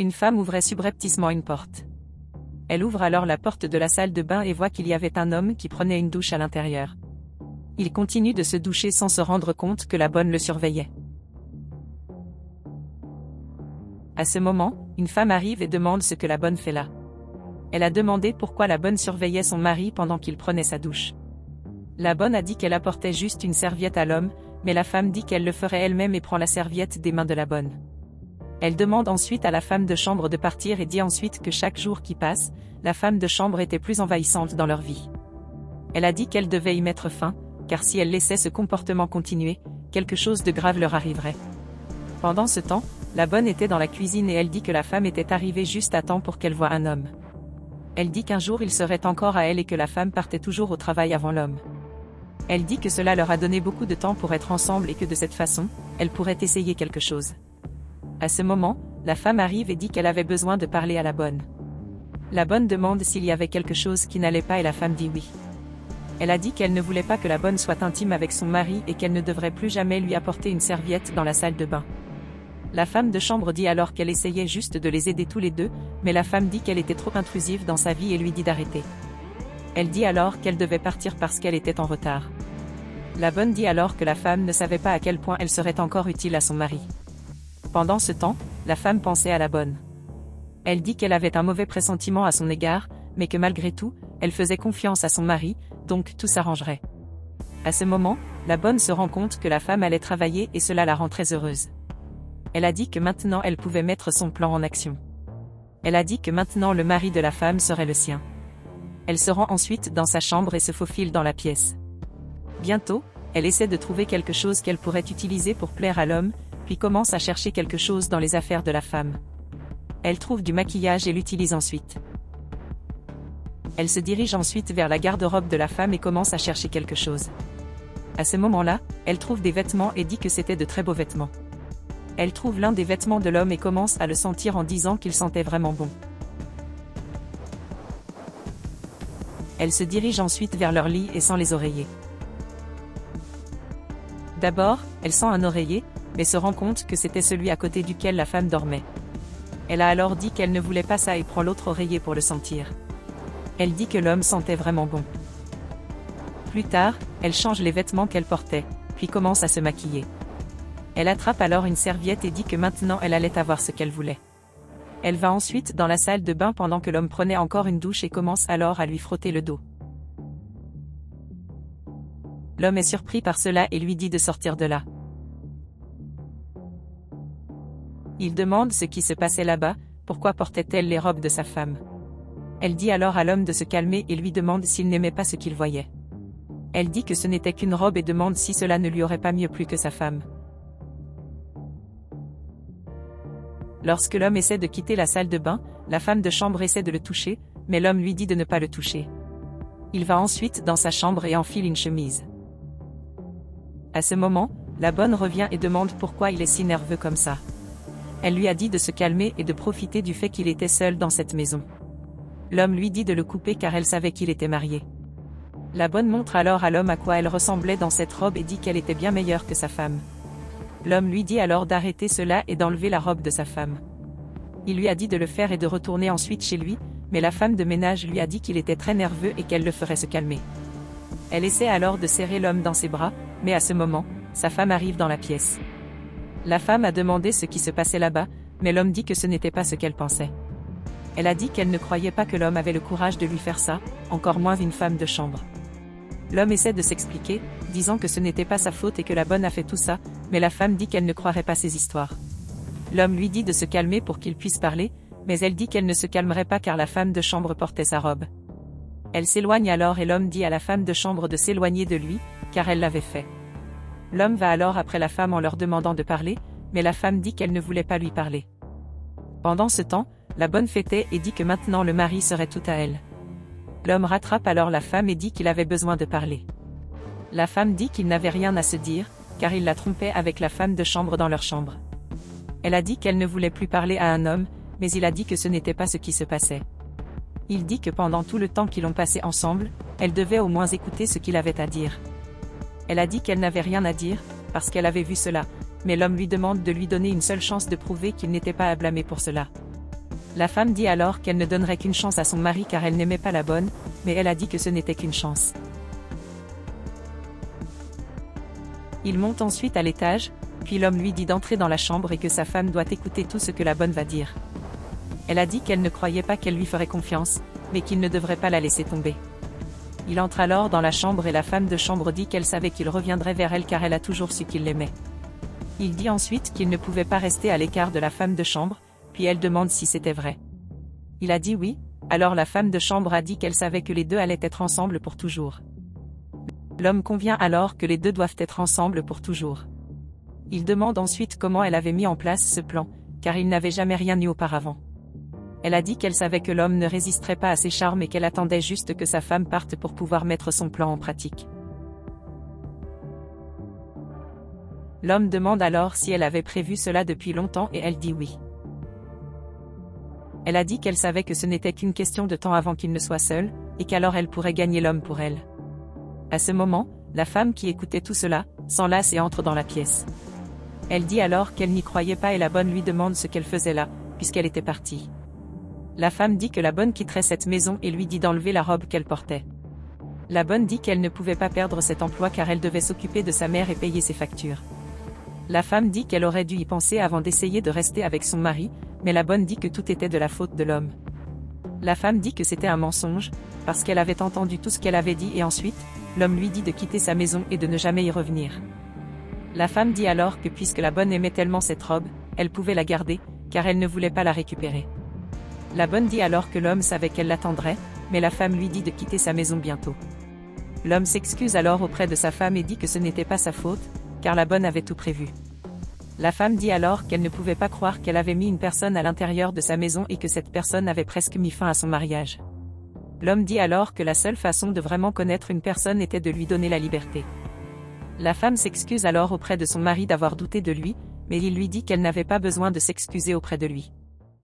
Une femme ouvrait subrepticement une porte. Elle ouvre alors la porte de la salle de bain et voit qu'il y avait un homme qui prenait une douche à l'intérieur. Il continue de se doucher sans se rendre compte que la bonne le surveillait. À ce moment, une femme arrive et demande ce que la bonne fait là. Elle a demandé pourquoi la bonne surveillait son mari pendant qu'il prenait sa douche. La bonne a dit qu'elle apportait juste une serviette à l'homme, mais la femme dit qu'elle le ferait elle-même et prend la serviette des mains de la bonne. Elle demande ensuite à la femme de chambre de partir et dit ensuite que chaque jour qui passe, la femme de chambre était plus envahissante dans leur vie. Elle a dit qu'elle devait y mettre fin, car si elle laissait ce comportement continuer, quelque chose de grave leur arriverait. Pendant ce temps, la bonne était dans la cuisine et elle dit que la femme était arrivée juste à temps pour qu'elle voie un homme. Elle dit qu'un jour il serait encore à elle et que la femme partait toujours au travail avant l'homme. Elle dit que cela leur a donné beaucoup de temps pour être ensemble et que de cette façon, elle pourrait essayer quelque chose. À ce moment, la femme arrive et dit qu'elle avait besoin de parler à la bonne. La bonne demande s'il y avait quelque chose qui n'allait pas et la femme dit oui. Elle a dit qu'elle ne voulait pas que la bonne soit intime avec son mari et qu'elle ne devrait plus jamais lui apporter une serviette dans la salle de bain. La femme de chambre dit alors qu'elle essayait juste de les aider tous les deux, mais la femme dit qu'elle était trop intrusive dans sa vie et lui dit d'arrêter. Elle dit alors qu'elle devait partir parce qu'elle était en retard. La bonne dit alors que la femme ne savait pas à quel point elle serait encore utile à son mari. Pendant ce temps, la femme pensait à la bonne. Elle dit qu'elle avait un mauvais pressentiment à son égard, mais que malgré tout, elle faisait confiance à son mari, donc tout s'arrangerait. À ce moment, la bonne se rend compte que la femme allait travailler et cela la rend très heureuse. Elle a dit que maintenant elle pouvait mettre son plan en action. Elle a dit que maintenant le mari de la femme serait le sien. Elle se rend ensuite dans sa chambre et se faufile dans la pièce. Bientôt, elle essaie de trouver quelque chose qu'elle pourrait utiliser pour plaire à l'homme, puis commence à chercher quelque chose dans les affaires de la femme. Elle trouve du maquillage et l'utilise ensuite. Elle se dirige ensuite vers la garde-robe de la femme et commence à chercher quelque chose. À ce moment-là, elle trouve des vêtements et dit que c'était de très beaux vêtements. Elle trouve l'un des vêtements de l'homme et commence à le sentir en disant qu'il sentait vraiment bon. Elle se dirige ensuite vers leur lit et sent les oreillers. D'abord, elle sent un oreiller, mais se rend compte que c'était celui à côté duquel la femme dormait. Elle a alors dit qu'elle ne voulait pas ça et prend l'autre oreiller pour le sentir. Elle dit que l'homme sentait vraiment bon. Plus tard, elle change les vêtements qu'elle portait, puis commence à se maquiller. Elle attrape alors une serviette et dit que maintenant elle allait avoir ce qu'elle voulait. Elle va ensuite dans la salle de bain pendant que l'homme prenait encore une douche et commence alors à lui frotter le dos. L'homme est surpris par cela et lui dit de sortir de là. Il demande ce qui se passait là-bas, pourquoi portait-elle les robes de sa femme. Elle dit alors à l'homme de se calmer et lui demande s'il n'aimait pas ce qu'il voyait. Elle dit que ce n'était qu'une robe et demande si cela ne lui aurait pas mieux plu que sa femme. Lorsque l'homme essaie de quitter la salle de bain, la femme de chambre essaie de le toucher, mais l'homme lui dit de ne pas le toucher. Il va ensuite dans sa chambre et enfile une chemise. À ce moment, la bonne revient et demande pourquoi il est si nerveux comme ça. Elle lui a dit de se calmer et de profiter du fait qu'il était seul dans cette maison. L'homme lui dit de le couper car elle savait qu'il était marié. La bonne montre alors à l'homme à quoi elle ressemblait dans cette robe et dit qu'elle était bien meilleure que sa femme. L'homme lui dit alors d'arrêter cela et d'enlever la robe de sa femme. Il lui a dit de le faire et de retourner ensuite chez lui, mais la femme de ménage lui a dit qu'il était très nerveux et qu'elle le ferait se calmer. Elle essaie alors de serrer l'homme dans ses bras, mais à ce moment, sa femme arrive dans la pièce. La femme a demandé ce qui se passait là-bas, mais l'homme dit que ce n'était pas ce qu'elle pensait. Elle a dit qu'elle ne croyait pas que l'homme avait le courage de lui faire ça, encore moins une femme de chambre. L'homme essaie de s'expliquer, disant que ce n'était pas sa faute et que la bonne a fait tout ça, mais la femme dit qu'elle ne croirait pas ces histoires. L'homme lui dit de se calmer pour qu'il puisse parler, mais elle dit qu'elle ne se calmerait pas car la femme de chambre portait sa robe. Elle s'éloigne alors et l'homme dit à la femme de chambre de s'éloigner de lui, car elle l'avait fait. L'homme va alors après la femme en leur demandant de parler, mais la femme dit qu'elle ne voulait pas lui parler. Pendant ce temps, la bonne fêtait et dit que maintenant le mari serait tout à elle. L'homme rattrape alors la femme et dit qu'il avait besoin de parler. La femme dit qu'il n'avait rien à se dire, car il la trompait avec la femme de chambre dans leur chambre. Elle a dit qu'elle ne voulait plus parler à un homme, mais il a dit que ce n'était pas ce qui se passait. Il dit que pendant tout le temps qu'ils ont passé ensemble, elle devait au moins écouter ce qu'il avait à dire. Elle a dit qu'elle n'avait rien à dire, parce qu'elle avait vu cela, mais l'homme lui demande de lui donner une seule chance de prouver qu'il n'était pas à blâmer pour cela. La femme dit alors qu'elle ne donnerait qu'une chance à son mari car elle n'aimait pas la bonne, mais elle a dit que ce n'était qu'une chance. Il monte ensuite à l'étage, puis l'homme lui dit d'entrer dans la chambre et que sa femme doit écouter tout ce que la bonne va dire. Elle a dit qu'elle ne croyait pas qu'elle lui ferait confiance, mais qu'il ne devrait pas la laisser tomber. Il entre alors dans la chambre et la femme de chambre dit qu'elle savait qu'il reviendrait vers elle car elle a toujours su qu'il l'aimait. Il dit ensuite qu'il ne pouvait pas rester à l'écart de la femme de chambre, puis elle demande si c'était vrai. Il a dit oui, alors la femme de chambre a dit qu'elle savait que les deux allaient être ensemble pour toujours. L'homme convient alors que les deux doivent être ensemble pour toujours. Il demande ensuite comment elle avait mis en place ce plan, car il n'avait jamais rien eu auparavant. Elle a dit qu'elle savait que l'homme ne résisterait pas à ses charmes et qu'elle attendait juste que sa femme parte pour pouvoir mettre son plan en pratique. L'homme demande alors si elle avait prévu cela depuis longtemps et elle dit oui. Elle a dit qu'elle savait que ce n'était qu'une question de temps avant qu'il ne soit seul, et qu'alors elle pourrait gagner l'homme pour elle. À ce moment, la femme qui écoutait tout cela, s'enlace et entre dans la pièce. Elle dit alors qu'elle n'y croyait pas et la bonne lui demande ce qu'elle faisait là, puisqu'elle était partie. La femme dit que la bonne quitterait cette maison et lui dit d'enlever la robe qu'elle portait. La bonne dit qu'elle ne pouvait pas perdre cet emploi car elle devait s'occuper de sa mère et payer ses factures. La femme dit qu'elle aurait dû y penser avant d'essayer de rester avec son mari, mais la bonne dit que tout était de la faute de l'homme. La femme dit que c'était un mensonge, parce qu'elle avait entendu tout ce qu'elle avait dit et ensuite, l'homme lui dit de quitter sa maison et de ne jamais y revenir. La femme dit alors que puisque la bonne aimait tellement cette robe, elle pouvait la garder, car elle ne voulait pas la récupérer. La bonne dit alors que l'homme savait qu'elle l'attendrait, mais la femme lui dit de quitter sa maison bientôt. L'homme s'excuse alors auprès de sa femme et dit que ce n'était pas sa faute, car la bonne avait tout prévu. La femme dit alors qu'elle ne pouvait pas croire qu'elle avait mis une personne à l'intérieur de sa maison et que cette personne avait presque mis fin à son mariage. L'homme dit alors que la seule façon de vraiment connaître une personne était de lui donner la liberté. La femme s'excuse alors auprès de son mari d'avoir douté de lui, mais il lui dit qu'elle n'avait pas besoin de s'excuser auprès de lui.